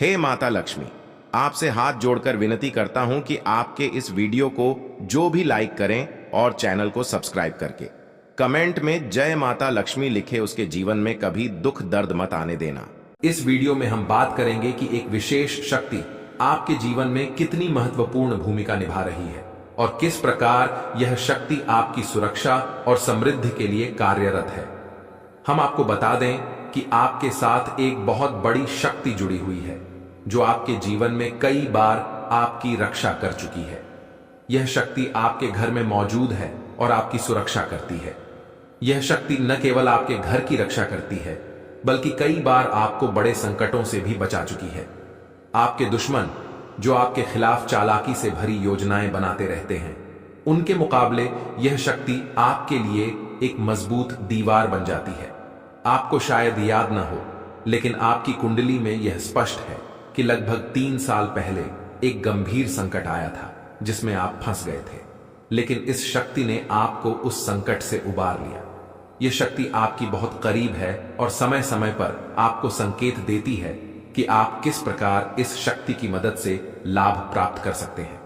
हे माता लक्ष्मी, आपसे हाथ जोड़कर विनती करता हूं कि आपके इस वीडियो को जो भी लाइक करें और चैनल को सब्सक्राइब करके कमेंट में जय माता लक्ष्मी लिखे, उसके जीवन में कभी दुख दर्द मत आने देना। इस वीडियो में हम बात करेंगे कि एक विशेष शक्ति आपके जीवन में कितनी महत्वपूर्ण भूमिका निभा रही है और किस प्रकार यह शक्ति आपकी सुरक्षा और समृद्धि के लिए कार्यरत है। हम आपको बता दें कि आपके साथ एक बहुत बड़ी शक्ति जुड़ी हुई है जो आपके जीवन में कई बार आपकी रक्षा कर चुकी है। यह शक्ति आपके घर में मौजूद है और आपकी सुरक्षा करती है। यह शक्ति न केवल आपके घर की रक्षा करती है बल्कि कई बार आपको बड़े संकटों से भी बचा चुकी है। आपके दुश्मन जो आपके खिलाफ चालाकी से भरी योजनाएं बनाते रहते हैं, उनके मुकाबले यह शक्ति आपके लिए एक मजबूत दीवार बन जाती है। आपको शायद याद न हो, लेकिन आपकी कुंडली में यह स्पष्ट है कि लगभग 3 साल पहले एक गंभीर संकट आया था जिसमें आप फंस गए थे, लेकिन इस शक्ति ने आपको उस संकट से उबार लिया। यह शक्ति आपकी बहुत करीब है और समय समय पर आपको संकेत देती है कि आप किस प्रकार इस शक्ति की मदद से लाभ प्राप्त कर सकते हैं।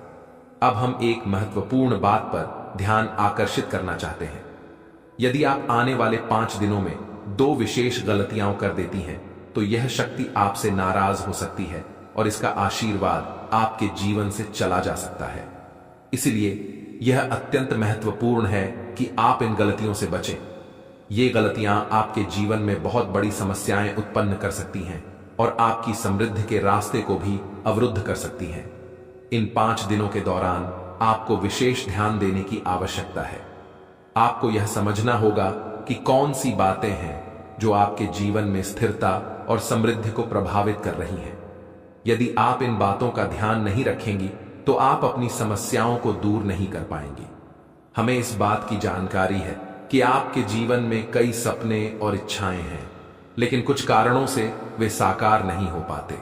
अब हम एक महत्वपूर्ण बात पर ध्यान आकर्षित करना चाहते हैं। यदि आप आने वाले 5 दिनों में 2 विशेष गलतियां कर देती हैं, तो यह शक्ति आपसे नाराज हो सकती है और इसका आशीर्वाद आपके जीवन से चला जा सकता है। इसलिए यह अत्यंत महत्वपूर्ण है कि आप इन गलतियों से बचें। ये गलतियां आपके जीवन में बहुत बड़ी समस्याएं उत्पन्न कर सकती हैं और आपकी समृद्धि के रास्ते को भी अवरुद्ध कर सकती हैं। इन 5 दिनों के दौरान आपको विशेष ध्यान देने की आवश्यकता है। आपको यह समझना होगा कि कौन सी बातें हैं जो आपके जीवन में स्थिरता और समृद्धि को प्रभावित कर रही हैं। यदि आप इन बातों का ध्यान नहीं रखेंगी तो आप अपनी समस्याओं को दूर नहीं कर पाएंगी। हमें इस बात की जानकारी है कि आपके जीवन में कई सपने और इच्छाएं हैं, लेकिन कुछ कारणों से वे साकार नहीं हो पाते।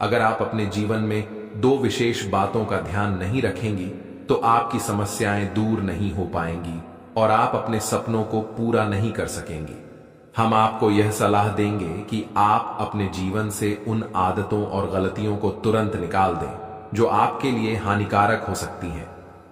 अगर आप अपने जीवन में 2 विशेष बातों का ध्यान नहीं रखेंगी तो आपकी समस्याएं दूर नहीं हो पाएंगी और आप अपने सपनों को पूरा नहीं कर सकेंगी। हम आपको यह सलाह देंगे कि आप अपने जीवन से उन आदतों और गलतियों को तुरंत निकाल दें जो आपके लिए हानिकारक हो सकती हैं।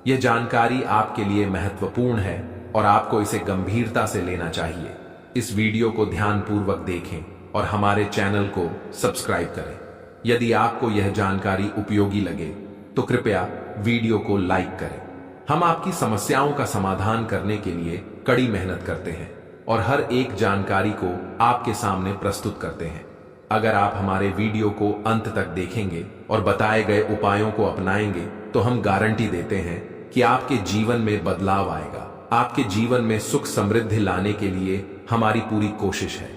यह जानकारी आपके लिए महत्वपूर्ण है और आपको इसे गंभीरता से लेना चाहिए। इस वीडियो को ध्यानपूर्वक देखें और हमारे चैनल को सब्सक्राइब करें। यदि आपको यह जानकारी उपयोगी लगे तो कृपया वीडियो को लाइक करें। हम आपकी समस्याओं का समाधान करने के लिए कड़ी मेहनत करते हैं और हर एक जानकारी को आपके सामने प्रस्तुत करते हैं। अगर आप हमारे वीडियो को अंत तक देखेंगे और बताए गए उपायों को अपनाएंगे तो हम गारंटी देते हैं कि आपके जीवन में बदलाव आएगा। आपके जीवन में सुख समृद्धि लाने के लिए हमारी पूरी कोशिश है।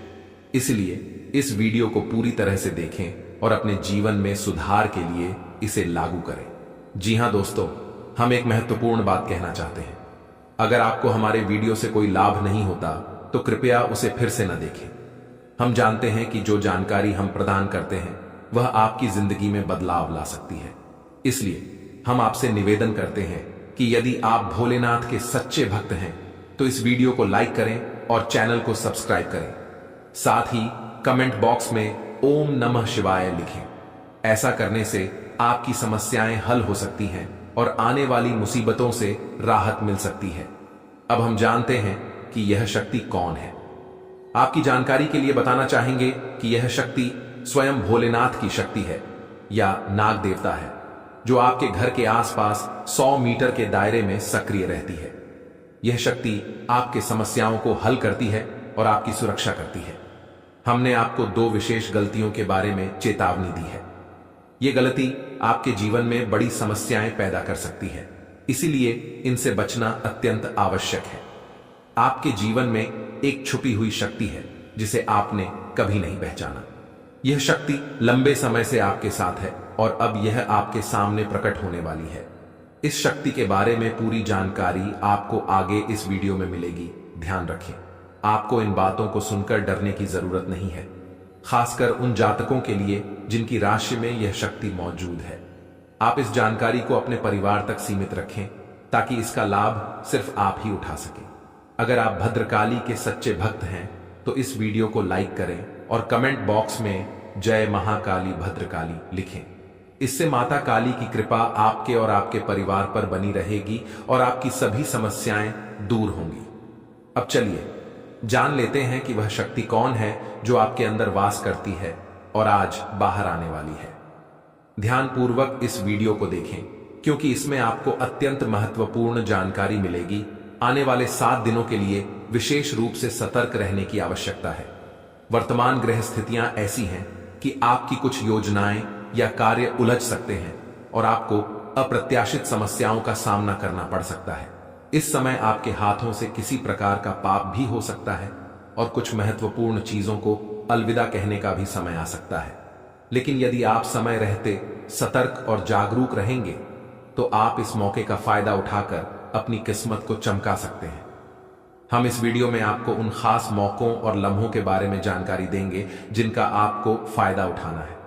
इसलिए इस वीडियो को पूरी तरह से देखें और अपने जीवन में सुधार के लिए इसे लागू करें। जी हां दोस्तों, हम एक महत्वपूर्ण बात कहना चाहते हैं। अगर आपको हमारे वीडियो से कोई लाभ नहीं होता तो कृपया उसे फिर से न देखें। हम जानते हैं कि जो जानकारी हम प्रदान करते हैं वह आपकी जिंदगी में बदलाव ला सकती है। इसलिए हम आपसे निवेदन करते हैं कि यदि आप भोलेनाथ के सच्चे भक्त हैं तो इस वीडियो को लाइक करें और चैनल को सब्सक्राइब करें। साथ ही कमेंट बॉक्स में ओम नमः शिवाय लिखें। ऐसा करने से आपकी समस्याएं हल हो सकती हैं और आने वाली मुसीबतों से राहत मिल सकती है। अब हम जानते हैं कि यह शक्ति कौन है। आपकी जानकारी के लिए बताना चाहेंगे कि यह शक्ति स्वयं भोलेनाथ की शक्ति है या नाग देवता है, जो आपके घर के आसपास 100 मीटर के दायरे में सक्रिय रहती है। यह शक्ति आपके समस्याओं को हल करती है और आपकी सुरक्षा करती है। हमने आपको 2 विशेष गलतियों के बारे में चेतावनी दी है। यह गलती आपके जीवन में बड़ी समस्याएं पैदा कर सकती है, इसीलिए इनसे बचना अत्यंत आवश्यक है। आपके जीवन में एक छुपी हुई शक्ति है जिसे आपने कभी नहीं पहचाना। यह शक्ति लंबे समय से आपके साथ है और अब यह आपके सामने प्रकट होने वाली है। इस शक्ति के बारे में पूरी जानकारी आपको आगे इस वीडियो में मिलेगी। ध्यान रखें, आपको इन बातों को सुनकर डरने की जरूरत नहीं है, खासकर उन जातकों के लिए जिनकी राशि में यह शक्ति मौजूद है। आप इस जानकारी को अपने परिवार तक सीमित रखें ताकि इसका लाभ सिर्फ आप ही उठा सकें। अगर आप भद्रकाली के सच्चे भक्त हैं तो इस वीडियो को लाइक करें और कमेंट बॉक्स में जय महाकाली भद्रकाली लिखें। इससे माता काली की कृपा आपके और आपके परिवार पर बनी रहेगी और आपकी सभी समस्याएं दूर होंगी। अब चलिए जान लेते हैं कि वह शक्ति कौन है जो आपके अंदर वास करती है और आज बाहर आने वाली है। ध्यानपूर्वक इस वीडियो को देखें क्योंकि इसमें आपको अत्यंत महत्वपूर्ण जानकारी मिलेगी। आने वाले 7 दिनों के लिए विशेष रूप से सतर्क रहने की आवश्यकता है। वर्तमान ग्रह स्थितियां ऐसी हैं कि आपकी कुछ योजनाएं या कार्य उलझ सकते हैं और आपको अप्रत्याशित समस्याओं का सामना करना पड़ सकता है। इस समय आपके हाथों से किसी प्रकार का पाप भी हो सकता है और कुछ महत्वपूर्ण चीजों को अलविदा कहने का भी समय आ सकता है। लेकिन यदि आप समय रहते सतर्क और जागरूक रहेंगे तो आप इस मौके का फायदा उठाकर अपनी किस्मत को चमका सकते हैं। हम इस वीडियो में आपको उन खास मौकों और लम्हों के बारे में जानकारी देंगे जिनका आपको फायदा उठाना है।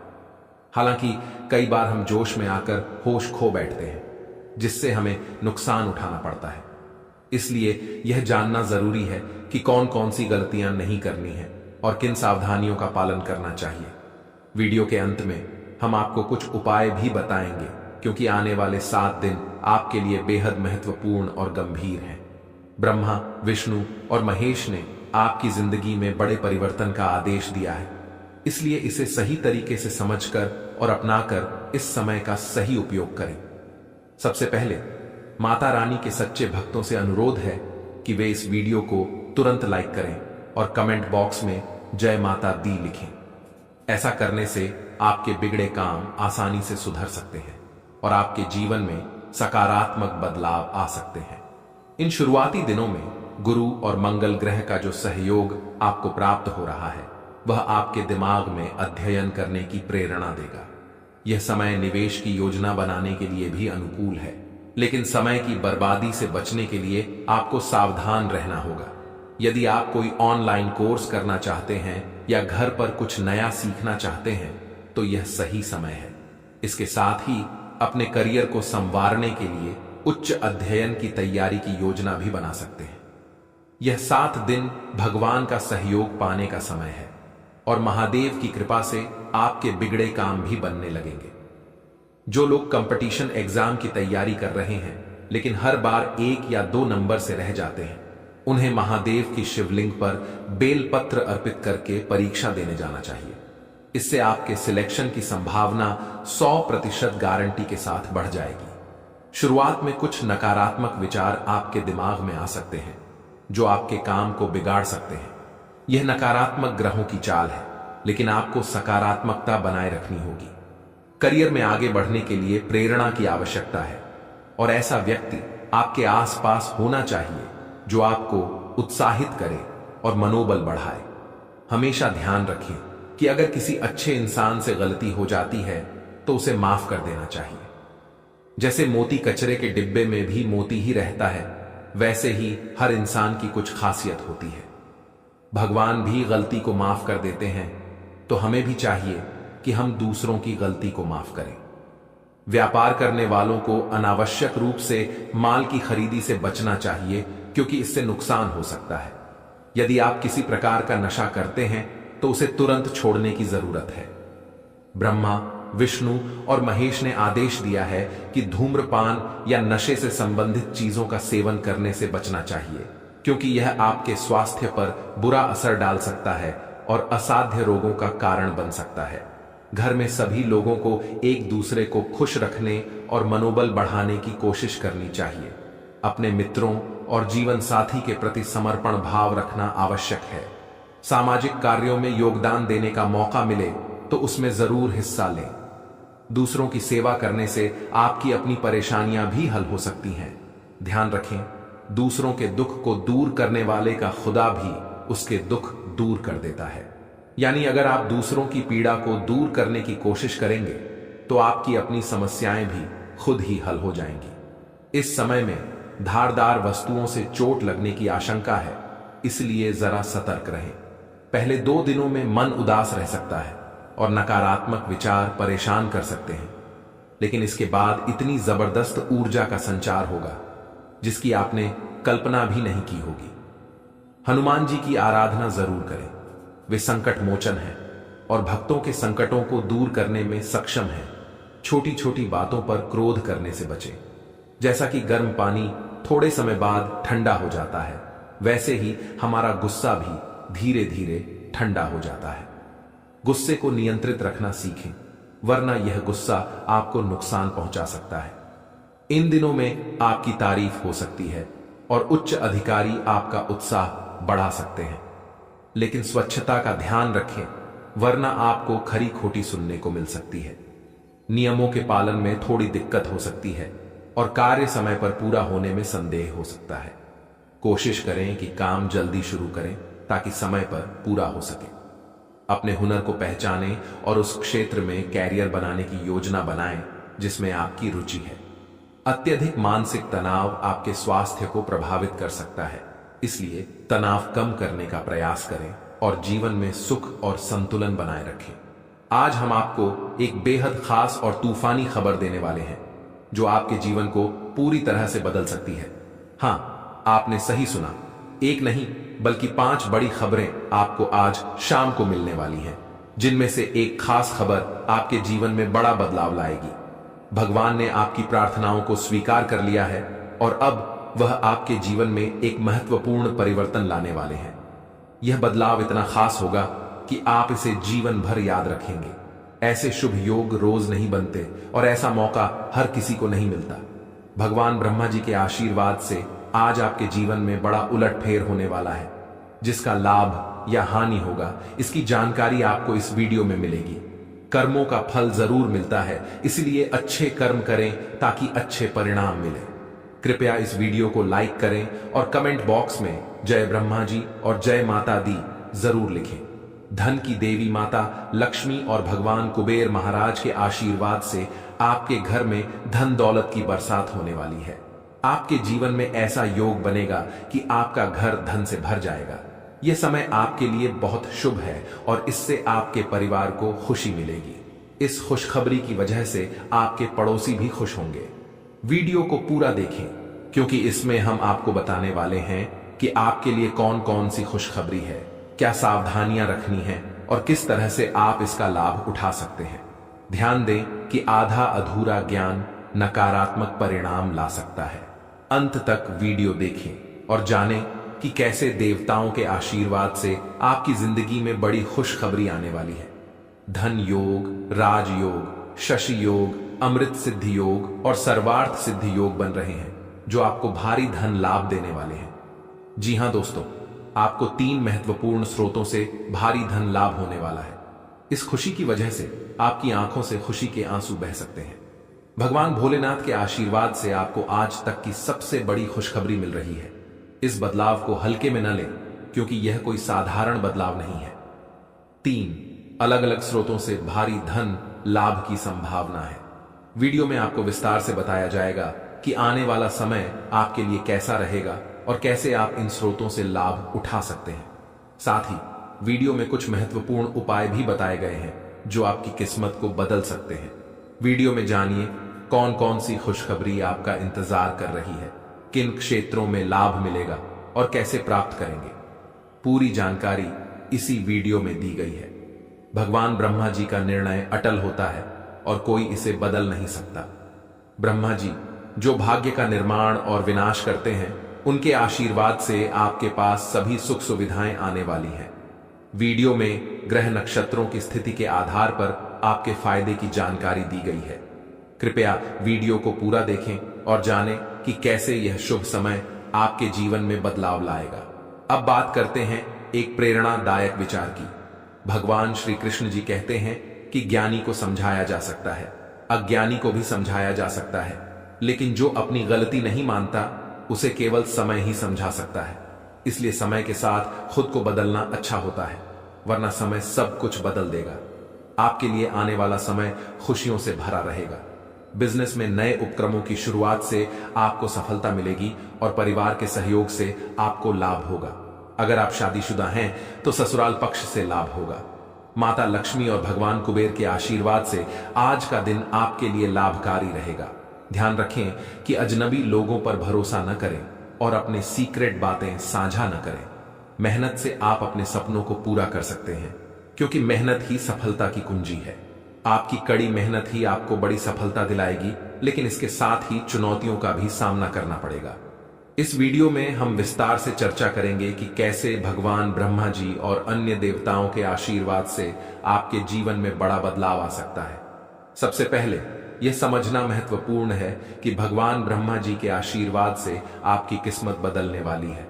हालांकि कई बार हम जोश में आकर होश खो बैठते हैं जिससे हमें नुकसान उठाना पड़ता है। इसलिए यह जानना जरूरी है कि कौन कौन सी गलतियां नहीं करनी है और किन सावधानियों का पालन करना चाहिए। वीडियो के अंत में हम आपको कुछ उपाय भी बताएंगे क्योंकि आने वाले 7 दिन आपके लिए बेहद महत्वपूर्ण और गंभीर हैं। ब्रह्मा, विष्णु और महेश ने आपकी जिंदगी में बड़े परिवर्तन का आदेश दिया है, इसलिए इसे सही तरीके से समझकर और अपनाकर इस समय का सही उपयोग करें। सबसे पहले माता रानी के सच्चे भक्तों से अनुरोध है कि वे इस वीडियो को तुरंत लाइक करें और कमेंट बॉक्स में जय माता दी लिखें। ऐसा करने से आपके बिगड़े काम आसानी से सुधर सकते हैं और आपके जीवन में सकारात्मक बदलाव आ सकते हैं। इन शुरुआती दिनों में गुरु और मंगल ग्रह का जो सहयोग आपको प्राप्त हो रहा है वह आपके दिमाग में अध्ययन करने की प्रेरणा देगा। यह समय निवेश की योजना बनाने के लिए भी अनुकूल है, लेकिन समय की बर्बादी से बचने के लिए आपको सावधान रहना होगा। यदि आप कोई ऑनलाइन कोर्स करना चाहते हैं या घर पर कुछ नया सीखना चाहते हैं तो यह सही समय है। इसके साथ ही अपने करियर को संवारने के लिए उच्च अध्ययन की तैयारी की योजना भी बना सकते हैं। यह 7 दिन भगवान का सहयोग पाने का समय है और महादेव की कृपा से आपके बिगड़े काम भी बनने लगेंगे। जो लोग कंपटीशन एग्जाम की तैयारी कर रहे हैं लेकिन हर बार 1 या 2 नंबर से रह जाते हैं, उन्हें महादेव की शिवलिंग पर बेलपत्र अर्पित करके परीक्षा देने जाना चाहिए। इससे आपके सिलेक्शन की संभावना 100% गारंटी के साथ बढ़ जाएगी। शुरुआत में कुछ नकारात्मक विचार आपके दिमाग में आ सकते हैं जो आपके काम को बिगाड़ सकते हैं। यह नकारात्मक ग्रहों की चाल है, लेकिन आपको सकारात्मकता बनाए रखनी होगी। करियर में आगे बढ़ने के लिए प्रेरणा की आवश्यकता है और ऐसा व्यक्ति आपके आसपास होना चाहिए जो आपको उत्साहित करे और मनोबल बढ़ाए। हमेशा ध्यान रखें कि अगर किसी अच्छे इंसान से गलती हो जाती है तो उसे माफ कर देना चाहिए। जैसे मोती कचरे के डिब्बे में भी मोती ही रहता है, वैसे ही हर इंसान की कुछ खासियत होती है। भगवान भी गलती को माफ कर देते हैं, तो हमें भी चाहिए कि हम दूसरों की गलती को माफ करें। व्यापार करने वालों को अनावश्यक रूप से माल की खरीदी से बचना चाहिए क्योंकि इससे नुकसान हो सकता है। यदि आप किसी प्रकार का नशा करते हैं तो उसे तुरंत छोड़ने की जरूरत है। ब्रह्मा, विष्णु और महेश ने आदेश दिया है कि धूम्रपान या नशे से संबंधित चीजों का सेवन करने से बचना चाहिए क्योंकि यह आपके स्वास्थ्य पर बुरा असर डाल सकता है और असाध्य रोगों का कारण बन सकता है। घर में सभी लोगों को एक दूसरे को खुश रखने और मनोबल बढ़ाने की कोशिश करनी चाहिए। अपने मित्रों और जीवन साथी के प्रति समर्पण भाव रखना आवश्यक है। सामाजिक कार्यों में योगदान देने का मौका मिले तो उसमें जरूर हिस्सा लें। दूसरों की सेवा करने से आपकी अपनी परेशानियां भी हल हो सकती हैं। ध्यान रखें, दूसरों के दुख को दूर करने वाले का खुदा भी उसके दुख दूर कर देता है। यानी अगर आप दूसरों की पीड़ा को दूर करने की कोशिश करेंगे तो आपकी अपनी समस्याएं भी खुद ही हल हो जाएंगी। इस समय में धारदार वस्तुओं से चोट लगने की आशंका है, इसलिए जरा सतर्क रहें। पहले 2 दिनों में मन उदास रह सकता है और नकारात्मक विचार परेशान कर सकते हैं, लेकिन इसके बाद इतनी जबरदस्त ऊर्जा का संचार होगा जिसकी आपने कल्पना भी नहीं की होगी। हनुमान जी की आराधना जरूर करें, वे संकट मोचन हैं और भक्तों के संकटों को दूर करने में सक्षम हैं। छोटी छोटी बातों पर क्रोध करने से बचें। जैसा कि गर्म पानी थोड़े समय बाद ठंडा हो जाता है, वैसे ही हमारा गुस्सा भी धीरे धीरे ठंडा हो जाता है। गुस्से को नियंत्रित रखना सीखें, वरना यह गुस्सा आपको नुकसान पहुंचा सकता है। इन दिनों में आपकी तारीफ हो सकती है और उच्च अधिकारी आपका उत्साह बढ़ा सकते हैं, लेकिन स्वच्छता का ध्यान रखें, वरना आपको खरी खोटी सुनने को मिल सकती है। नियमों के पालन में थोड़ी दिक्कत हो सकती है और कार्य समय पर पूरा होने में संदेह हो सकता है। कोशिश करें कि काम जल्दी शुरू करें ताकि समय पर पूरा हो सके। अपने हुनर को पहचानें और उस क्षेत्र में कैरियर बनाने की योजना बनाएं जिसमें आपकी रुचि है। अत्यधिक मानसिक तनाव आपके स्वास्थ्य को प्रभावित कर सकता है, इसलिए तनाव कम करने का प्रयास करें और जीवन में सुख और संतुलन बनाए रखें। आज हम आपको एक बेहद खास और तूफानी खबर देने वाले हैं जो आपके जीवन को पूरी तरह से बदल सकती है। हां, आपने सही सुना, एक नहीं बल्कि 5 बड़ी खबरें आपको आज शाम को मिलने वाली हैं, जिनमें से एक खास खबर आपके जीवन में बड़ा बदलाव लाएगी। भगवान ने आपकी प्रार्थनाओं को स्वीकार कर लिया है और अब वह आपके जीवन में एक महत्वपूर्ण परिवर्तन लाने वाले हैं। यह बदलाव इतना खास होगा कि आप इसे जीवन भर याद रखेंगे। ऐसे शुभ योग रोज नहीं बनते और ऐसा मौका हर किसी को नहीं मिलता। भगवान ब्रह्मा जी के आशीर्वाद से आज आपके जीवन में बड़ा उलटफेर होने वाला है। जिसका लाभ या हानि होगा, इसकी जानकारी आपको इस वीडियो में मिलेगी। कर्मों का फल जरूर मिलता है, इसलिए अच्छे कर्म करें ताकि अच्छे परिणाम मिले। कृपया इस वीडियो को लाइक करें और कमेंट बॉक्स में जय ब्रह्मा जी और जय माता दी जरूर लिखें। धन की देवी माता लक्ष्मी और भगवान कुबेर महाराज के आशीर्वाद से आपके घर में धन दौलत की बरसात होने वाली है। आपके जीवन में ऐसा योग बनेगा कि आपका घर धन से भर जाएगा। यह समय आपके लिए बहुत शुभ है और इससे आपके परिवार को खुशी मिलेगी। इस खुशखबरी की वजह से आपके पड़ोसी भी खुश होंगे। वीडियो को पूरा देखें, क्योंकि इसमें हम आपको बताने वाले हैं कि आपके लिए कौन कौन सी खुशखबरी है, क्या सावधानियां रखनी है और किस तरह से आप इसका लाभ उठा सकते हैं। ध्यान दें कि आधा अधूरा ज्ञान नकारात्मक परिणाम ला सकता है। अंत तक वीडियो देखें और जानें कि कैसे देवताओं के आशीर्वाद से आपकी जिंदगी में बड़ी खुशखबरी आने वाली है। धन योग, राजयोग, शशि योग, अमृत सिद्धि योग और सर्वार्थ सिद्धि योग बन रहे हैं, जो आपको भारी धन लाभ देने वाले हैं। जी हां दोस्तों, आपको 3 महत्वपूर्ण स्रोतों से भारी धन लाभ होने वाला है। इस खुशी की वजह से आपकी आंखों से खुशी के आंसू बह सकते हैं। भगवान भोलेनाथ के आशीर्वाद से आपको आज तक की सबसे बड़ी खुशखबरी मिल रही है। इस बदलाव को हल्के में न लें, क्योंकि यह कोई साधारण बदलाव नहीं है। 3 अलग अलग स्रोतों से भारी धन लाभ की संभावना है। वीडियो में आपको विस्तार से बताया जाएगा कि आने वाला समय आपके लिए कैसा रहेगा और कैसे आप इन स्रोतों से लाभ उठा सकते हैं। साथ ही वीडियो में कुछ महत्वपूर्ण उपाय भी बताए गए हैं जो आपकी किस्मत को बदल सकते हैं। वीडियो में जानिए कौन कौन सी खुशखबरी आपका इंतजार कर रही है, किन क्षेत्रों में लाभ मिलेगा और कैसे प्राप्त करेंगे। पूरी जानकारी इसी वीडियो में दी गई है। भगवान ब्रह्मा जी का निर्णय अटल होता है और कोई इसे बदल नहीं सकता। ब्रह्मा जी जो भाग्य का निर्माण और विनाश करते हैं, उनके आशीर्वाद से आपके पास सभी सुख सुविधाएं आने वाली हैं। वीडियो में ग्रह नक्षत्रों की स्थिति के आधार पर आपके फायदे की जानकारी दी गई है। कृपया वीडियो को पूरा देखें और जानें कि कैसे यह शुभ समय आपके जीवन में बदलाव लाएगा। अब बात करते हैं एक प्रेरणादायक विचार की। भगवान श्री कृष्ण जी कहते हैं कि ज्ञानी को समझाया जा सकता है, अज्ञानी को भी समझाया जा सकता है, लेकिन जो अपनी गलती नहीं मानता उसे केवल समय ही समझा सकता है। इसलिए समय के साथ खुद को बदलना अच्छा होता है, वरना समय सब कुछ बदल देगा। आपके लिए आने वाला समय खुशियों से भरा रहेगा। बिजनेस में नए उपक्रमों की शुरुआत से आपको सफलता मिलेगी और परिवार के सहयोग से आपको लाभ होगा। अगर आप शादीशुदा हैं तो ससुराल पक्ष से लाभ होगा। माता लक्ष्मी और भगवान कुबेर के आशीर्वाद से आज का दिन आपके लिए लाभकारी रहेगा। ध्यान रखें कि अजनबी लोगों पर भरोसा न करें और अपने सीक्रेट बातें साझा न करें। मेहनत से आप अपने सपनों को पूरा कर सकते हैं, क्योंकि मेहनत ही सफलता की कुंजी है। आपकी कड़ी मेहनत ही आपको बड़ी सफलता दिलाएगी, लेकिन इसके साथ ही चुनौतियों का भी सामना करना पड़ेगा। इस वीडियो में हम विस्तार से चर्चा करेंगे कि कैसे भगवान ब्रह्मा जी और अन्य देवताओं के आशीर्वाद से आपके जीवन में बड़ा बदलाव आ सकता है। सबसे पहले यह समझना महत्वपूर्ण है कि भगवान ब्रह्मा जी के आशीर्वाद से आपकी किस्मत बदलने वाली है।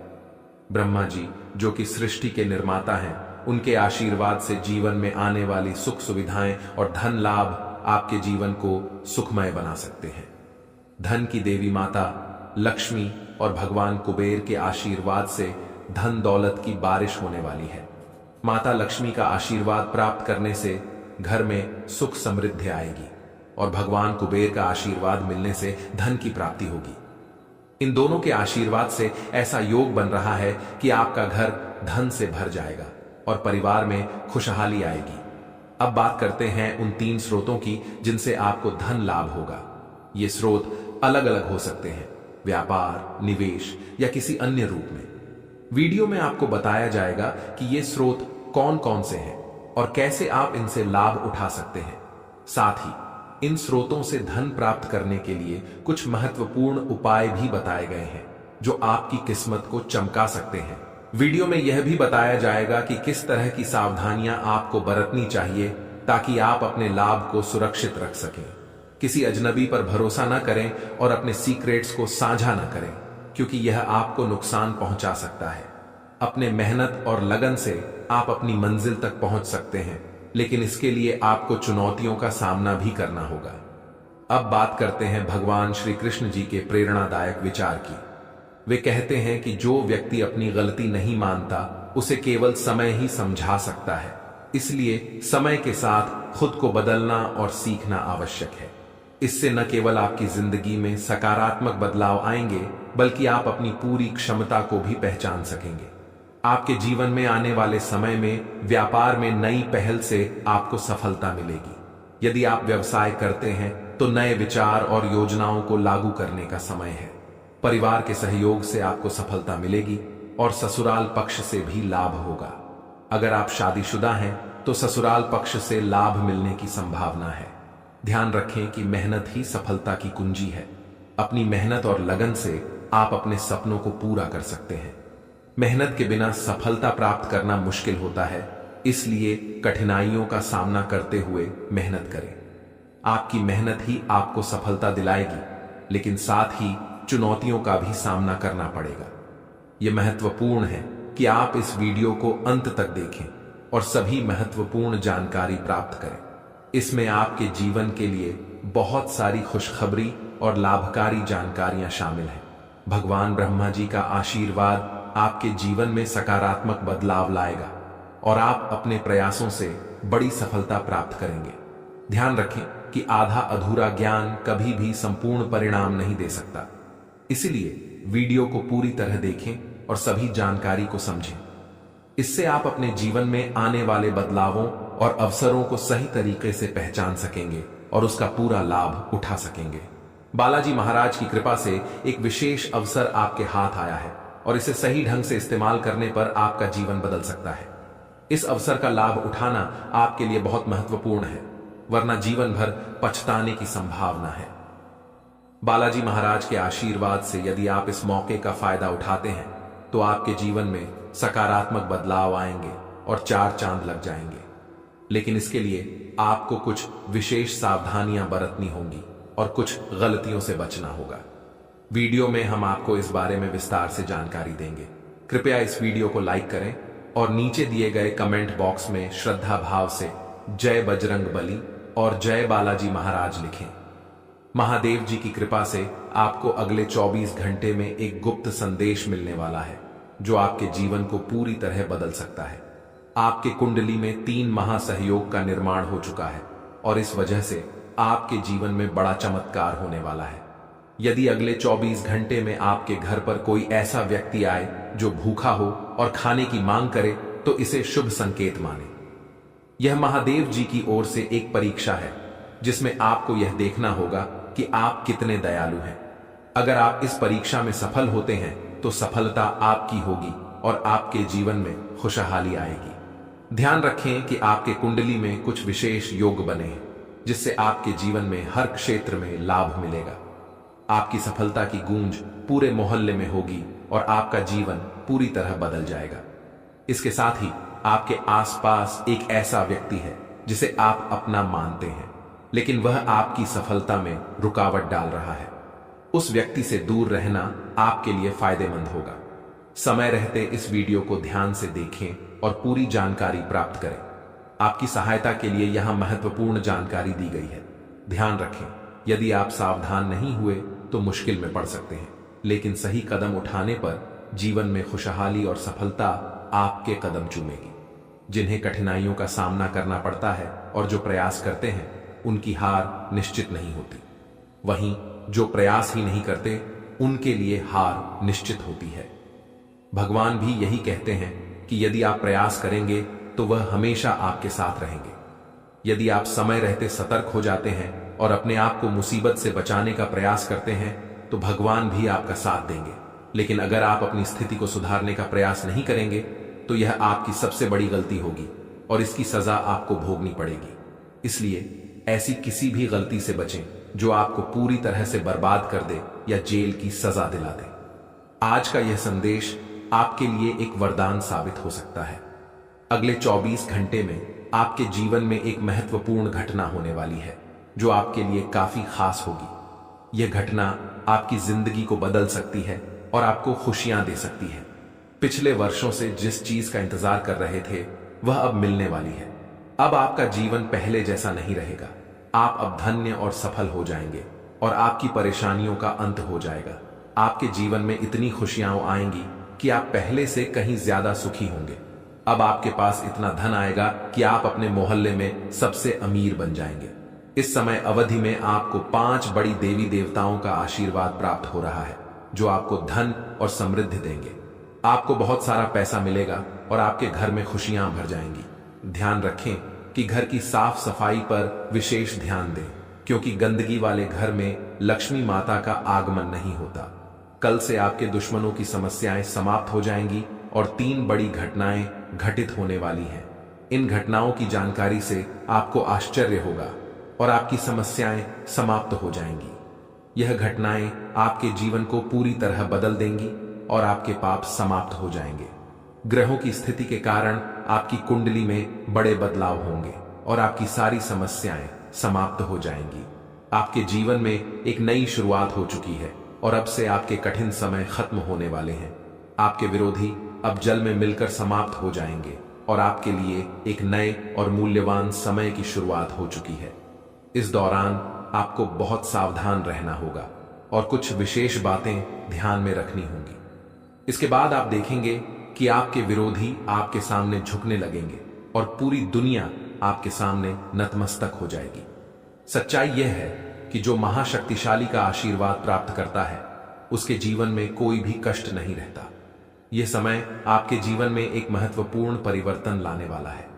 ब्रह्मा जी, जो कि सृष्टि के निर्माता हैं, उनके आशीर्वाद से जीवन में आने वाली सुख सुविधाएं और धन लाभ आपके जीवन को सुखमय बना सकते हैं। धन की देवी माता लक्ष्मी और भगवान कुबेर के आशीर्वाद से धन दौलत की बारिश होने वाली है। माता लक्ष्मी का आशीर्वाद प्राप्त करने से घर में सुख समृद्धि आएगी और भगवान कुबेर का आशीर्वाद मिलने से धन की प्राप्ति होगी। इन दोनों के आशीर्वाद से ऐसा योग बन रहा है कि आपका घर धन से भर जाएगा और परिवार में खुशहाली आएगी। अब बात करते हैं उन 3 स्रोतों की जिनसे आपको धन लाभ होगा। ये स्रोत अलग अलग हो सकते हैं, व्यापार, निवेश या किसी अन्य रूप में। वीडियो में आपको बताया जाएगा कि ये स्रोत कौन कौन से हैं और कैसे आप इनसे लाभ उठा सकते हैं। साथ ही इन स्रोतों से धन प्राप्त करने के लिए कुछ महत्वपूर्ण उपाय भी बताए गए हैं जो आपकी किस्मत को चमका सकते हैं। वीडियो में यह भी बताया जाएगा कि किस तरह की सावधानियां आपको बरतनी चाहिए ताकि आप अपने लाभ को सुरक्षित रख सकें। किसी अजनबी पर भरोसा न करें और अपने सीक्रेट्स को साझा न करें, क्योंकि यह आपको नुकसान पहुंचा सकता है। अपने मेहनत और लगन से आप अपनी मंजिल तक पहुंच सकते हैं, लेकिन इसके लिए आपको चुनौतियों का सामना भी करना होगा। अब बात करते हैं भगवान श्री कृष्ण जी के प्रेरणादायक विचार की। वे कहते हैं कि जो व्यक्ति अपनी गलती नहीं मानता, उसे केवल समय ही समझा सकता है। इसलिए समय के साथ खुद को बदलना और सीखना आवश्यक है। इससे न केवल आपकी जिंदगी में सकारात्मक बदलाव आएंगे, बल्कि आप अपनी पूरी क्षमता को भी पहचान सकेंगे। आपके जीवन में आने वाले समय में व्यापार में नई पहल से आपको सफलता मिलेगी। यदि आप व्यवसाय करते हैं तो नए विचार और योजनाओं को लागू करने का समय है। परिवार के सहयोग से आपको सफलता मिलेगी और ससुराल पक्ष से भी लाभ होगा। अगर आप शादीशुदा हैं तो ससुराल पक्ष से लाभ मिलने की संभावना है। ध्यान रखें कि मेहनत ही सफलता की कुंजी है। अपनी मेहनत और लगन से आप अपने सपनों को पूरा कर सकते हैं। मेहनत के बिना सफलता प्राप्त करना मुश्किल होता है, इसलिए कठिनाइयों का सामना करते हुए मेहनत करें। आपकी मेहनत ही आपको सफलता दिलाएगी, लेकिन साथ ही चुनौतियों का भी सामना करना पड़ेगा। यह महत्वपूर्ण है कि आप इस वीडियो को अंत तक देखें और सभी महत्वपूर्ण जानकारी प्राप्त करें। इसमें आपके जीवन के लिए बहुत सारी खुशखबरी और लाभकारी जानकारियां शामिल हैं। भगवान ब्रह्मा जी का आशीर्वाद आपके जीवन में सकारात्मक बदलाव लाएगा और आप अपने प्रयासों से बड़ी सफलता प्राप्त करेंगे। ध्यान रखें कि आधा अधूरा ज्ञान कभी भी संपूर्ण परिणाम नहीं दे सकता। इसलिए वीडियो को पूरी तरह देखें और सभी जानकारी को समझें। इससे आप अपने जीवन में आने वाले बदलावों और अवसरों को सही तरीके से पहचान सकेंगे और उसका पूरा लाभ उठा सकेंगे। बालाजी महाराज की कृपा से एक विशेष अवसर आपके हाथ आया है और इसे सही ढंग से इस्तेमाल करने पर आपका जीवन बदल सकता है। इस अवसर का लाभ उठाना आपके लिए बहुत महत्वपूर्ण है, वरना जीवन भर पछताने की संभावना है। बालाजी महाराज के आशीर्वाद से यदि आप इस मौके का फायदा उठाते हैं तो आपके जीवन में सकारात्मक बदलाव आएंगे और 4 चांद लग जाएंगे। लेकिन इसके लिए आपको कुछ विशेष सावधानियां बरतनी होंगी और कुछ गलतियों से बचना होगा। वीडियो में हम आपको इस बारे में विस्तार से जानकारी देंगे। कृपया इस वीडियो को लाइक करें और नीचे दिए गए कमेंट बॉक्स में श्रद्धा भाव से जय बजरंगबली और जय बालाजी महाराज लिखें। महादेव जी की कृपा से आपको अगले 24 घंटे में एक गुप्त संदेश मिलने वाला है जो आपके जीवन को पूरी तरह बदल सकता है। आपके कुंडली में 3 महासहयोग का निर्माण हो चुका है और इस वजह से आपके जीवन में बड़ा चमत्कार होने वाला है। यदि अगले 24 घंटे में आपके घर पर कोई ऐसा व्यक्ति आए जो भूखा हो और खाने की मांग करे तो इसे शुभ संकेत माने। यह महादेव जी की ओर से एक परीक्षा है जिसमें आपको यह देखना होगा कि आप कितने दयालु हैं। अगर आप इस परीक्षा में सफल होते हैं तो सफलता आपकी होगी और आपके जीवन में खुशहाली आएगी। ध्यान रखें कि आपके कुंडली में कुछ विशेष योग बने हैं जिससे आपके जीवन में हर क्षेत्र में लाभ मिलेगा। आपकी सफलता की गूंज पूरे मोहल्ले में होगी और आपका जीवन पूरी तरह बदल जाएगा। इसके साथ ही आपके आसपास एक ऐसा व्यक्ति है जिसे आप अपना मानते हैं, लेकिन वह आपकी सफलता में रुकावट डाल रहा है। उस व्यक्ति से दूर रहना आपके लिए फायदेमंद होगा। समय रहते इस वीडियो को ध्यान से देखें और पूरी जानकारी प्राप्त करें। आपकी सहायता के लिए यहां महत्वपूर्ण जानकारी दी गई है। ध्यान रखें, यदि आप सावधान नहीं हुए तो मुश्किल में पड़ सकते हैं, लेकिन सही कदम उठाने पर जीवन में खुशहाली और सफलता आपके कदम चूमेगी। जिन्हें कठिनाइयों का सामना करना पड़ता है और जो प्रयास करते हैं उनकी हार निश्चित नहीं होती, वहीं जो प्रयास ही नहीं करते उनके लिए हार निश्चित होती है। भगवान भी यही कहते हैं कि यदि आप प्रयास करेंगे तो वह हमेशा आपके साथ रहेंगे। यदि आप समय रहते सतर्क हो जाते हैं और अपने आप को मुसीबत से बचाने का प्रयास करते हैं तो भगवान भी आपका साथ देंगे। लेकिन अगर आप अपनी स्थिति को सुधारने का प्रयास नहीं करेंगे तो यह आपकी सबसे बड़ी गलती होगी और इसकी सजा आपको भोगनी पड़ेगी। इसलिए ऐसी किसी भी गलती से बचें जो आपको पूरी तरह से बर्बाद कर दे या जेल की सजा दिला दे। आज का यह संदेश आपके लिए एक वरदान साबित हो सकता है। अगले 24 घंटे में आपके जीवन में एक महत्वपूर्ण घटना होने वाली है जो आपके लिए काफी खास होगी। यह घटना आपकी जिंदगी को बदल सकती है और आपको खुशियां दे सकती है। पिछले वर्षों से जिस चीज का इंतजार कर रहे थे वह अब मिलने वाली है। अब आपका जीवन पहले जैसा नहीं रहेगा। आप अब धन्य और सफल हो जाएंगे और आपकी परेशानियों का अंत हो जाएगा। आपके जीवन में इतनी खुशियां आएंगी कि आप पहले से कहीं ज्यादा सुखी होंगे। अब आपके पास इतना धन आएगा कि आप अपने मोहल्ले में सबसे अमीर बन जाएंगे। इस समय अवधि में आपको 5 बड़ी देवी देवताओं का आशीर्वाद प्राप्त हो रहा है जो आपको धन और समृद्धि देंगे। आपको बहुत सारा पैसा मिलेगा और आपके घर में खुशियां भर जाएंगी। ध्यान रखें कि घर की साफ सफाई पर विशेष ध्यान दें, क्योंकि गंदगी वाले घर में लक्ष्मी माता का आगमन नहीं होता। कल से आपके दुश्मनों की समस्याएं समाप्त हो जाएंगी और 3 बड़ी घटनाएं घटित होने वाली हैं। इन घटनाओं की जानकारी से आपको आश्चर्य होगा और आपकी समस्याएं समाप्त हो जाएंगी। यह घटनाएं आपके जीवन को पूरी तरह बदल देंगी और आपके पाप समाप्त हो जाएंगे। ग्रहों की स्थिति के कारण आपकी कुंडली में बड़े बदलाव होंगे और आपकी सारी समस्याएं समाप्त हो जाएंगी। आपके जीवन में एक नई शुरुआत हो चुकी है और अब से आपके कठिन समय खत्म होने वाले हैं। आपके विरोधी अब जल में मिलकर समाप्त हो जाएंगे और आपके लिए एक नए और मूल्यवान समय की शुरुआत हो चुकी है। इस दौरान आपको बहुत सावधान रहना होगा और कुछ विशेष बातें ध्यान में रखनी होंगी। इसके बाद आप देखेंगे कि आपके विरोधी आपके सामने झुकने लगेंगे और पूरी दुनिया आपके सामने नतमस्तक हो जाएगी। सच्चाई यह है कि जो महाशक्तिशाली का आशीर्वाद प्राप्त करता है उसके जीवन में कोई भी कष्ट नहीं रहता। यह समय आपके जीवन में एक महत्वपूर्ण परिवर्तन लाने वाला है।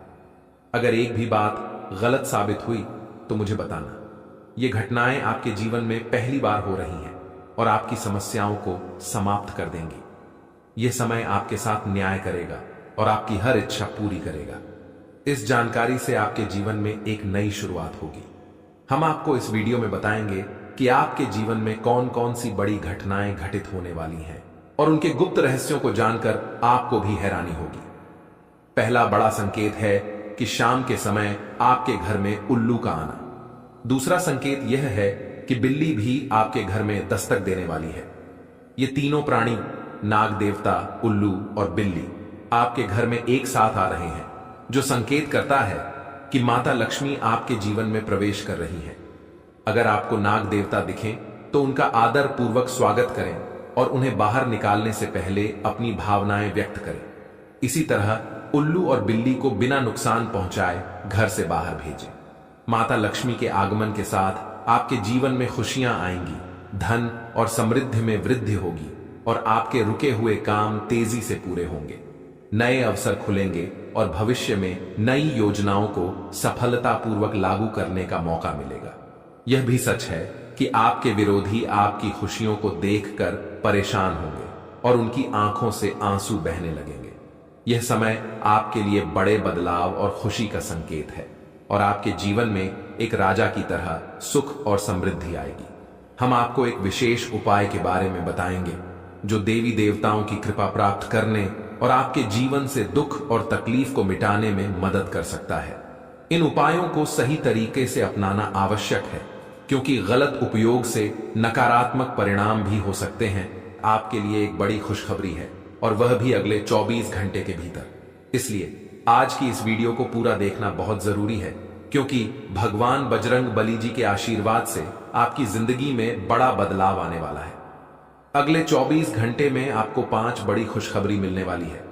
अगर एक भी बात गलत साबित हुई तो मुझे बताना। ये घटनाएं आपके जीवन में पहली बार हो रही हैं और आपकी समस्याओं को समाप्त कर देंगी। यह समय आपके साथ न्याय करेगा और आपकी हर इच्छा पूरी करेगा। इस जानकारी से आपके जीवन में एक नई शुरुआत होगी। हम आपको इस वीडियो में बताएंगे कि आपके जीवन में कौन कौन सी बड़ी घटनाएं घटित होने वाली हैं और उनके गुप्त रहस्यों को जानकर आपको भी हैरानी होगी। पहला बड़ा संकेत है कि शाम के समय आपके घर में उल्लू का आना। दूसरा संकेत यह है कि बिल्ली भी आपके घर में दस्तक देने वाली है। ये तीनों प्राणी, नाग देवता, उल्लू और बिल्ली, आपके घर में एक साथ आ रहे हैं, जो संकेत करता है कि माता लक्ष्मी आपके जीवन में प्रवेश कर रही है। अगर आपको नाग देवता दिखें तो उनका आदर पूर्वक स्वागत करें और उन्हें बाहर निकालने से पहले अपनी भावनाएं व्यक्त करें। इसी तरह उल्लू और बिल्ली को बिना नुकसान पहुंचाए घर से बाहर भेजें। माता लक्ष्मी के आगमन के साथ आपके जीवन में खुशियां आएंगी, धन और समृद्धि में वृद्धि होगी और आपके रुके हुए काम तेजी से पूरे होंगे। नए अवसर खुलेंगे और भविष्य में नई योजनाओं को सफलतापूर्वक लागू करने का मौका मिलेगा। यह भी सच है कि आपके विरोधी आपकी खुशियों को देखकर परेशान होंगे और उनकी आंखों से आंसू बहने लगेंगे। यह समय आपके लिए बड़े बदलाव और खुशी का संकेत है और आपके जीवन में एक राजा की तरह सुख और समृद्धि आएगी। हम आपको एक विशेष उपाय के बारे में बताएंगे जो देवी देवताओं की कृपा प्राप्त करने और आपके जीवन से दुख और तकलीफ को मिटाने में मदद कर सकता है। इन उपायों को सही तरीके से अपनाना आवश्यक है क्योंकि गलत उपयोग से नकारात्मक परिणाम भी हो सकते हैं। आपके लिए एक बड़ी खुशखबरी है और वह भी अगले 24 घंटे के भीतर। इसलिए आज की इस वीडियो को पूरा देखना बहुत जरूरी है क्योंकि भगवान बजरंग बली जी के आशीर्वाद से आपकी जिंदगी में बड़ा बदलाव आने वाला है। अगले 24 घंटे में आपको 5 बड़ी खुशखबरी मिलने वाली है।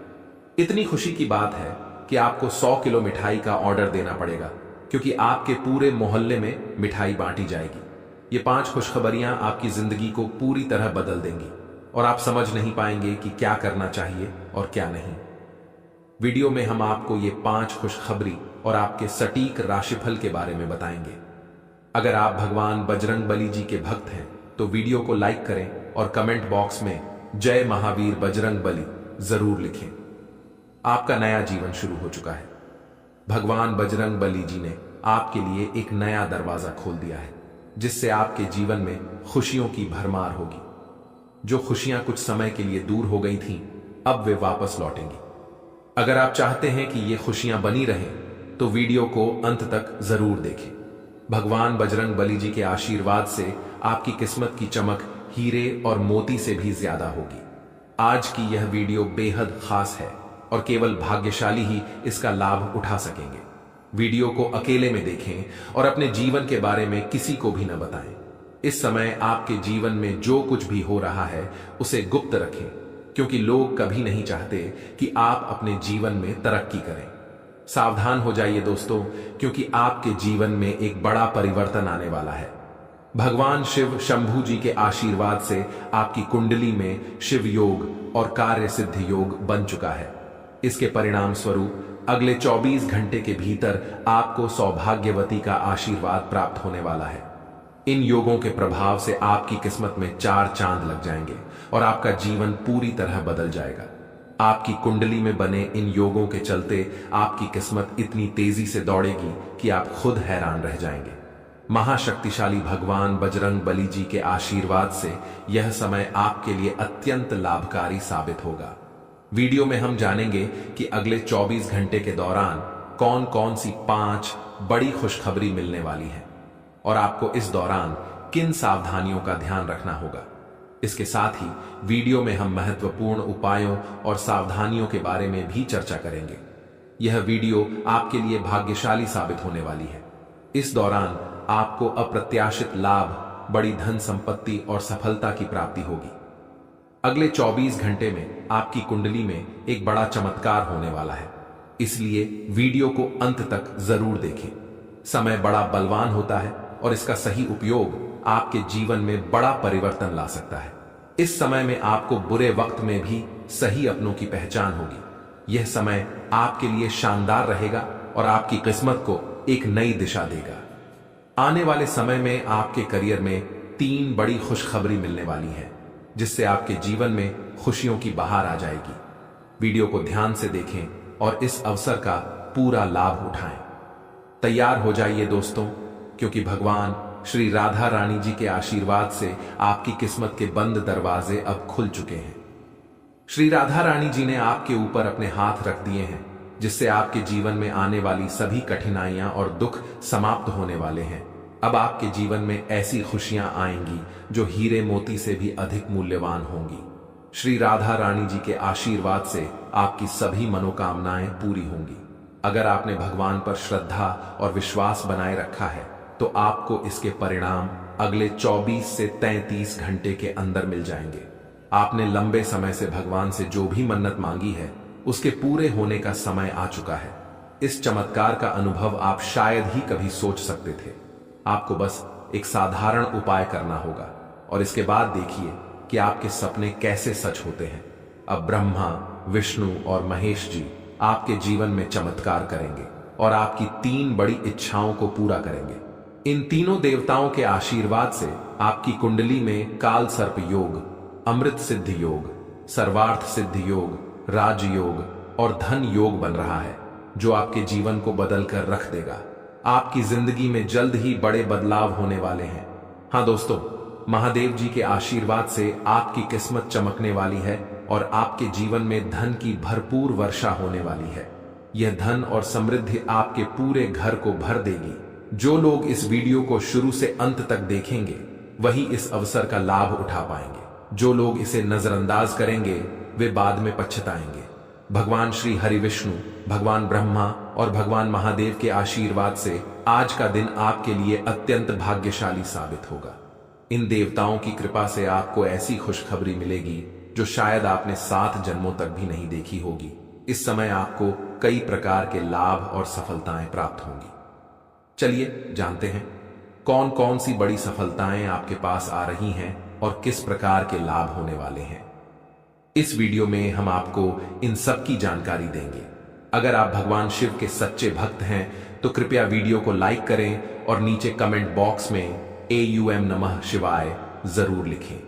इतनी खुशी की बात है कि आपको 100 किलो मिठाई का ऑर्डर देना पड़ेगा क्योंकि आपके पूरे मोहल्ले में मिठाई बांटी जाएगी। ये 5 खुशखबरियां आपकी जिंदगी को पूरी तरह बदल देंगी और आप समझ नहीं पाएंगे कि क्या करना चाहिए और क्या नहीं। वीडियो में हम आपको ये 5 खुशखबरी और आपके सटीक राशिफल के बारे में बताएंगे। अगर आप भगवान बजरंग बली जी के भक्त हैं तो वीडियो को लाइक करें और कमेंट बॉक्स में जय महावीर बजरंग बली जरूर लिखें। आपका नया जीवन शुरू हो चुका है। भगवान बजरंग बली जी ने आपके लिए एक नया दरवाजा खोल दिया है जिससे आपके जीवन में खुशियों की भरमार होगी। जो खुशियां कुछ समय के लिए दूर हो गई थीं, अब वे वापस लौटेंगी। अगर आप चाहते हैं कि ये खुशियां बनी रहें तो वीडियो को अंत तक जरूर देखें। भगवान बजरंग बली जी के आशीर्वाद से आपकी किस्मत की चमक हीरे और मोती से भी ज्यादा होगी। आज की यह वीडियो बेहद खास है और केवल भाग्यशाली ही इसका लाभ उठा सकेंगे। वीडियो को अकेले में देखें और अपने जीवन के बारे में किसी को भी न बताएं। इस समय आपके जीवन में जो कुछ भी हो रहा है उसे गुप्त रखें क्योंकि लोग कभी नहीं चाहते कि आप अपने जीवन में तरक्की करें। सावधान हो जाइए दोस्तों क्योंकि आपके जीवन में एक बड़ा परिवर्तन आने वाला है। भगवान शिव शंभू जी के आशीर्वाद से आपकी कुंडली में शिव योग और कार्य सिद्धि योग बन चुका है। इसके परिणाम स्वरूप अगले 24 घंटे के भीतर आपको सौभाग्यवती का आशीर्वाद प्राप्त होने वाला है। इन योगों के प्रभाव से आपकी किस्मत में 4 चांद लग जाएंगे और आपका जीवन पूरी तरह बदल जाएगा। आपकी कुंडली में बने इन योगों के चलते आपकी किस्मत इतनी तेजी से दौड़ेगी कि आप खुद हैरान रह जाएंगे। महाशक्तिशाली भगवान बजरंग बली जी के आशीर्वाद से यह समय आपके लिए अत्यंत लाभकारी साबित होगा। वीडियो में हम जानेंगे कि अगले 24 घंटे के दौरान कौन कौन सी 5 बड़ी खुशखबरी मिलने वाली है और आपको इस दौरान किन सावधानियों का ध्यान रखना होगा। इसके साथ ही वीडियो में हम महत्वपूर्ण उपायों और सावधानियों के बारे में भी चर्चा करेंगे। यह वीडियो आपके लिए भाग्यशाली साबित होने वाली है। इस दौरान आपको अप्रत्याशित लाभ, बड़ी धन संपत्ति और सफलता की प्राप्ति होगी। अगले 24 घंटे में आपकी कुंडली में एक बड़ा चमत्कार होने वाला है, इसलिए वीडियो को अंत तक जरूर देखें। समय बड़ा बलवान होता है और इसका सही उपयोग आपके जीवन में बड़ा परिवर्तन ला सकता है। इस समय में आपको बुरे वक्त में भी सही अपनों की पहचान होगी। यह समय आपके लिए शानदार रहेगा और आपकी किस्मत को एक नई दिशा देगा। आने वाले समय में आपके करियर में 3 बड़ी खुशखबरी मिलने वाली है जिससे आपके जीवन में खुशियों की बहार आ जाएगी। वीडियो को ध्यान से देखें और इस अवसर का पूरा लाभ उठाएं। तैयार हो जाइए दोस्तों क्योंकि भगवान श्री राधा रानी जी के आशीर्वाद से आपकी किस्मत के बंद दरवाजे अब खुल चुके हैं। श्री राधा रानी जी ने आपके ऊपर अपने हाथ रख दिए हैं जिससे आपके जीवन में आने वाली सभी कठिनाइयां और दुख समाप्त होने वाले हैं। अब आपके जीवन में ऐसी खुशियां आएंगी जो हीरे मोती से भी अधिक मूल्यवान होंगी। श्री राधा रानी जी के आशीर्वाद से आपकी सभी मनोकामनाएं पूरी होंगी। अगर आपने भगवान पर श्रद्धा और विश्वास बनाए रखा है तो आपको इसके परिणाम अगले 24 से 33 घंटे के अंदर मिल जाएंगे। आपने लंबे समय से भगवान से जो भी मन्नत मांगी है उसके पूरे होने का समय आ चुका है। इस चमत्कार का अनुभव आप शायद ही कभी सोच सकते थे। आपको बस एक साधारण उपाय करना होगा और इसके बाद देखिए कि आपके सपने कैसे सच होते हैं। अब ब्रह्मा, विष्णु और महेश जी आपके जीवन में चमत्कार करेंगे और आपकी 3 बड़ी इच्छाओं को पूरा करेंगे। इन तीनों देवताओं के आशीर्वाद से आपकी कुंडली में काल सर्प योग, अमृत सिद्धि योग, सर्वार्थ सिद्धि योग, राजयोग और धन योग बन रहा है जो आपके जीवन को बदल कर रख देगा। आपकी जिंदगी में जल्द ही बड़े बदलाव होने वाले हैं। हाँ दोस्तों, महादेव जी के आशीर्वाद से आपकी किस्मत चमकने वाली है और आपके जीवन में धन की भरपूर वर्षा होने वाली है। यह धन और समृद्धि आपके पूरे घर को भर देगी। जो लोग इस वीडियो को शुरू से अंत तक देखेंगे वही इस अवसर का लाभ उठा पाएंगे। जो लोग इसे नजरअंदाज करेंगे वे बाद में पछताएंगे। भगवान श्री हरि विष्णु, भगवान ब्रह्मा और भगवान महादेव के आशीर्वाद से आज का दिन आपके लिए अत्यंत भाग्यशाली साबित होगा। इन देवताओं की कृपा से आपको ऐसी खुशखबरी मिलेगी जो शायद आपने 7 जन्मों तक भी नहीं देखी होगी। इस समय आपको कई प्रकार के लाभ और सफलताएं प्राप्त होंगी। चलिए जानते हैं कौन कौन सी बड़ी सफलताएं आपके पास आ रही हैं और किस प्रकार के लाभ होने वाले हैं। इस वीडियो में हम आपको इन सब की जानकारी देंगे। अगर आप भगवान शिव के सच्चे भक्त हैं तो कृपया वीडियो को लाइक करें और नीचे कमेंट बॉक्स में AUM नमः शिवाय जरूर लिखें।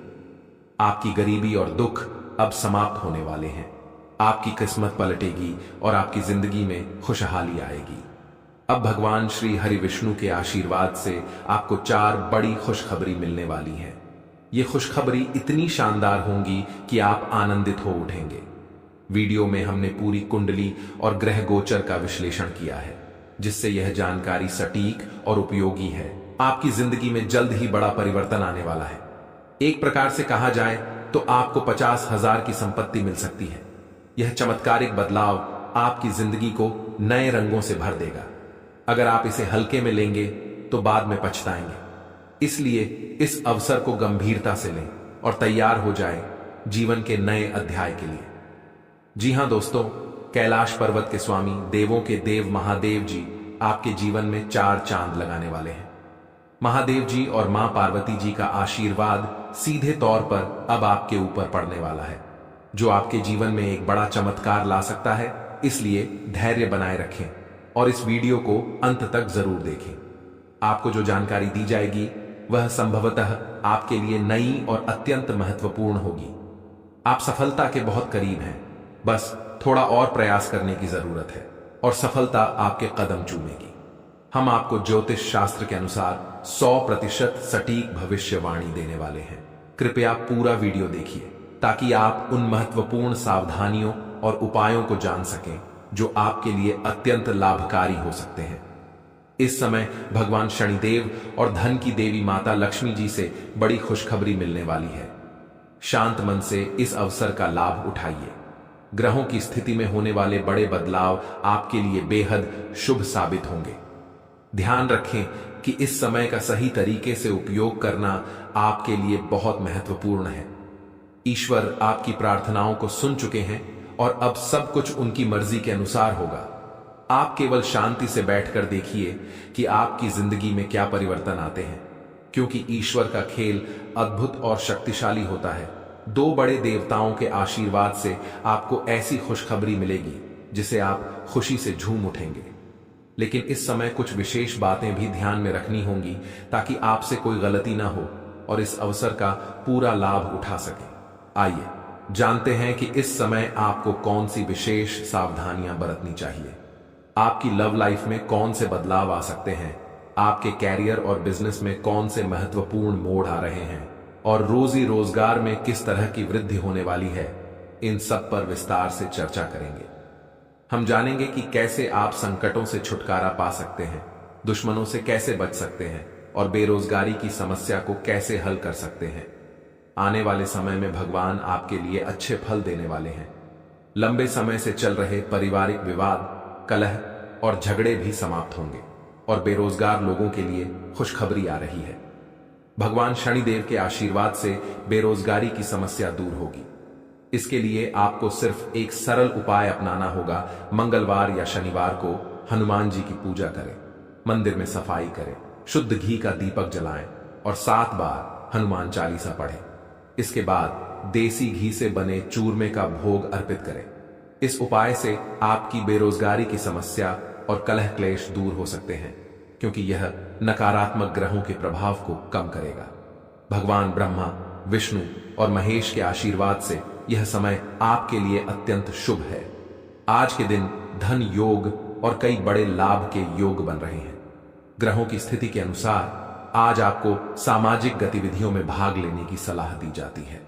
आपकी गरीबी और दुख अब समाप्त होने वाले हैं। आपकी किस्मत पलटेगी और आपकी जिंदगी में खुशहाली आएगी। अब भगवान श्री हरि विष्णु के आशीर्वाद से आपको 4 बड़ी खुशखबरी मिलने वाली है। ये खुशखबरी इतनी शानदार होंगी कि आप आनंदित हो उठेंगे। वीडियो में हमने पूरी कुंडली और ग्रह गोचर का विश्लेषण किया है, जिससे यह जानकारी सटीक और उपयोगी है। आपकी जिंदगी में जल्द ही बड़ा परिवर्तन आने वाला है। एक प्रकार से कहा जाए तो आपको 50,000 की संपत्ति मिल सकती है। यह चमत्कारिक बदलाव आपकी जिंदगी को नए रंगों से भर देगा। अगर आप इसे हल्के में लेंगे तो बाद में पछताएंगे। इसलिए इस अवसर को गंभीरता से लें और तैयार हो जाएं जीवन के नए अध्याय के लिए। जी हां दोस्तों, कैलाश पर्वत के स्वामी, देवों के देव महादेव जी आपके जीवन में 4 चांद लगाने वाले हैं। महादेव जी और मां पार्वती जी का आशीर्वाद सीधे तौर पर अब आपके ऊपर पड़ने वाला है, जो आपके जीवन में एक बड़ा चमत्कार ला सकता है। इसलिए धैर्य बनाए रखें और इस वीडियो को अंत तक जरूर देखें। आपको जो जानकारी दी जाएगी वह संभवतः आपके लिए नई और अत्यंत महत्वपूर्ण होगी। आप सफलता के बहुत करीब हैं, बस थोड़ा और प्रयास करने की जरूरत है और सफलता आपके कदम चूमेगी। हम आपको ज्योतिष शास्त्र के अनुसार 100% सटीक भविष्यवाणी देने वाले हैं। कृपया पूरा वीडियो देखिए ताकि आप उन महत्वपूर्ण सावधानियों और उपायों को जान सकें जो आपके लिए अत्यंत लाभकारी हो सकते हैं। इस समय भगवान शनिदेव और धन की देवी माता लक्ष्मी जी से बड़ी खुशखबरी मिलने वाली है। शांत मन से इस अवसर का लाभ उठाइए। ग्रहों की स्थिति में होने वाले बड़े बदलाव आपके लिए बेहद शुभ साबित होंगे। ध्यान रखें कि इस समय का सही तरीके से उपयोग करना आपके लिए बहुत महत्वपूर्ण है। ईश्वर आपकी प्रार्थनाओं को सुन चुके हैं और अब सब कुछ उनकी मर्जी के अनुसार होगा। आप केवल शांति से बैठकर देखिए कि आपकी जिंदगी में क्या परिवर्तन आते हैं, क्योंकि ईश्वर का खेल अद्भुत और शक्तिशाली होता है। 2 बड़े देवताओं के आशीर्वाद से आपको ऐसी खुशखबरी मिलेगी जिसे आप खुशी से झूम उठेंगे। लेकिन इस समय कुछ विशेष बातें भी ध्यान में रखनी होंगी ताकि आपसे कोई गलती ना हो और इस अवसर का पूरा लाभ उठा सके। आइए जानते हैं कि इस समय आपको कौन सी विशेष सावधानियां बरतनी चाहिए। आपकी लव लाइफ में कौन से बदलाव आ सकते हैं, आपके कैरियर और बिजनेस में कौन से महत्वपूर्ण मोड़ आ रहे हैं और रोजी रोजगार में किस तरह की वृद्धि होने वाली है, इन सब पर विस्तार से चर्चा करेंगे। हम जानेंगे कि कैसे आप संकटों से छुटकारा पा सकते हैं, दुश्मनों से कैसे बच सकते हैं और बेरोजगारी की समस्या को कैसे हल कर सकते हैं। आने वाले समय में भगवान आपके लिए अच्छे फल देने वाले हैं। लंबे समय से चल रहे पारिवारिक विवाद, कलह और झगड़े भी समाप्त होंगे और बेरोजगार लोगों के लिए खुशखबरी आ रही है। भगवान शनिदेव के आशीर्वाद से बेरोजगारी की समस्या दूर होगी। इसके लिए आपको सिर्फ एक सरल उपाय अपनाना होगा। मंगलवार या शनिवार को हनुमान जी की पूजा करें, मंदिर में सफाई करें, शुद्ध घी का दीपक जलाएं और 7 बार हनुमान चालीसा पढ़ें। इसके बाद देसी घी से बने चूरमे का भोग अर्पित करें। इस उपाय से आपकी बेरोजगारी की समस्या और कलह क्लेश दूर हो सकते हैं, क्योंकि यह नकारात्मक ग्रहों के प्रभाव को कम करेगा। भगवान ब्रह्मा, विष्णु और महेश के आशीर्वाद से यह समय आपके लिए अत्यंत शुभ है। आज के दिन धन योग और कई बड़े लाभ के योग बन रहे हैं। ग्रहों की स्थिति के अनुसार आज आपको सामाजिक गतिविधियों में भाग लेने की सलाह दी जाती है।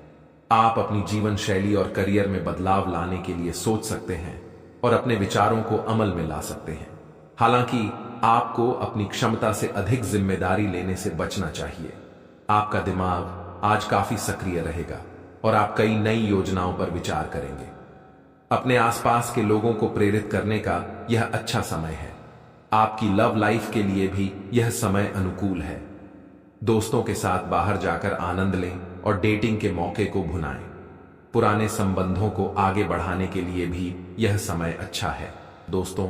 आप अपनी जीवन शैली और करियर में बदलाव लाने के लिए सोच सकते हैं और अपने विचारों को अमल में ला सकते हैं। हालांकि आपको अपनी क्षमता से अधिक जिम्मेदारी लेने से बचना चाहिए। आपका दिमाग आज काफी सक्रिय रहेगा और आप कई नई योजनाओं पर विचार करेंगे। अपने आसपास के लोगों को प्रेरित करने का यह अच्छा समय है। आपकी लव लाइफ के लिए भी यह समय अनुकूल है। दोस्तों के साथ बाहर जाकर आनंद लें और डेटिंग के मौके को भुनाएं। पुराने संबंधों को आगे बढ़ाने के लिए भी यह समय अच्छा है। दोस्तों,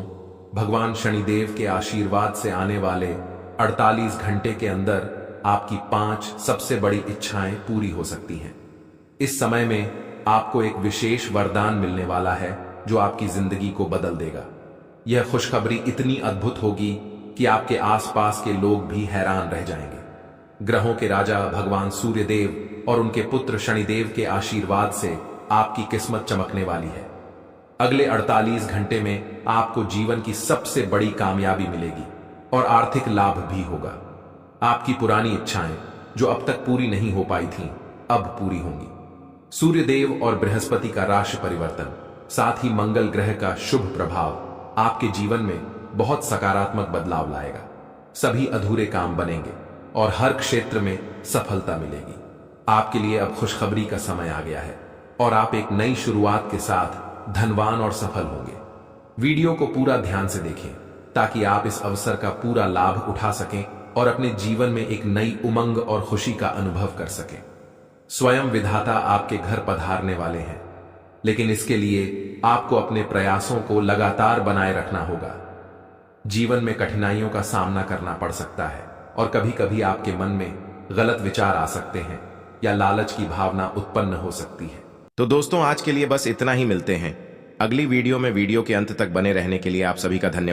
भगवान शनिदेव के आशीर्वाद से आने वाले 48 घंटे के अंदर आपकी 5 सबसे बड़ी इच्छाएं पूरी हो सकती हैं। इस समय में आपको एक विशेष वरदान मिलने वाला है जो आपकी जिंदगी को बदल देगा। यह खुशखबरी इतनी अद्भुत होगी कि आपके आसपास के लोग भी हैरान रह जाएंगे। ग्रहों के राजा भगवान सूर्यदेव और उनके पुत्र शनिदेव के आशीर्वाद से आपकी किस्मत चमकने वाली है। अगले 48 घंटे में आपको जीवन की सबसे बड़ी कामयाबी मिलेगी और आर्थिक लाभ भी होगा। आपकी पुरानी इच्छाएं जो अब तक पूरी नहीं हो पाई थीं, अब पूरी होंगी। सूर्यदेव और बृहस्पति का राशि परिवर्तन, साथ ही मंगल ग्रह का शुभ प्रभाव आपके जीवन में बहुत सकारात्मक बदलाव लाएगा। सभी अधूरे काम बनेंगे और हर क्षेत्र में सफलता मिलेगी। आपके लिए अब खुशखबरी का समय आ गया है और आप एक नई शुरुआत के साथ धनवान और सफल होंगे। वीडियो को पूरा ध्यान से देखें ताकि आप इस अवसर का पूरा लाभ उठा सकें और अपने जीवन में एक नई उमंग और खुशी का अनुभव कर सकें। स्वयं विधाता आपके घर पधारने वाले हैं, लेकिन इसके लिए आपको अपने प्रयासों को लगातार बनाए रखना होगा। जीवन में कठिनाइयों का सामना करना पड़ सकता है और कभी कभी आपके मन में गलत विचार आ सकते हैं या लालच की भावना उत्पन्न हो सकती है। तो दोस्तों, आज के लिए बस इतना ही। मिलते हैं अगली वीडियो में। वीडियो के अंत तक बने रहने के लिए आप सभी का धन्यवाद।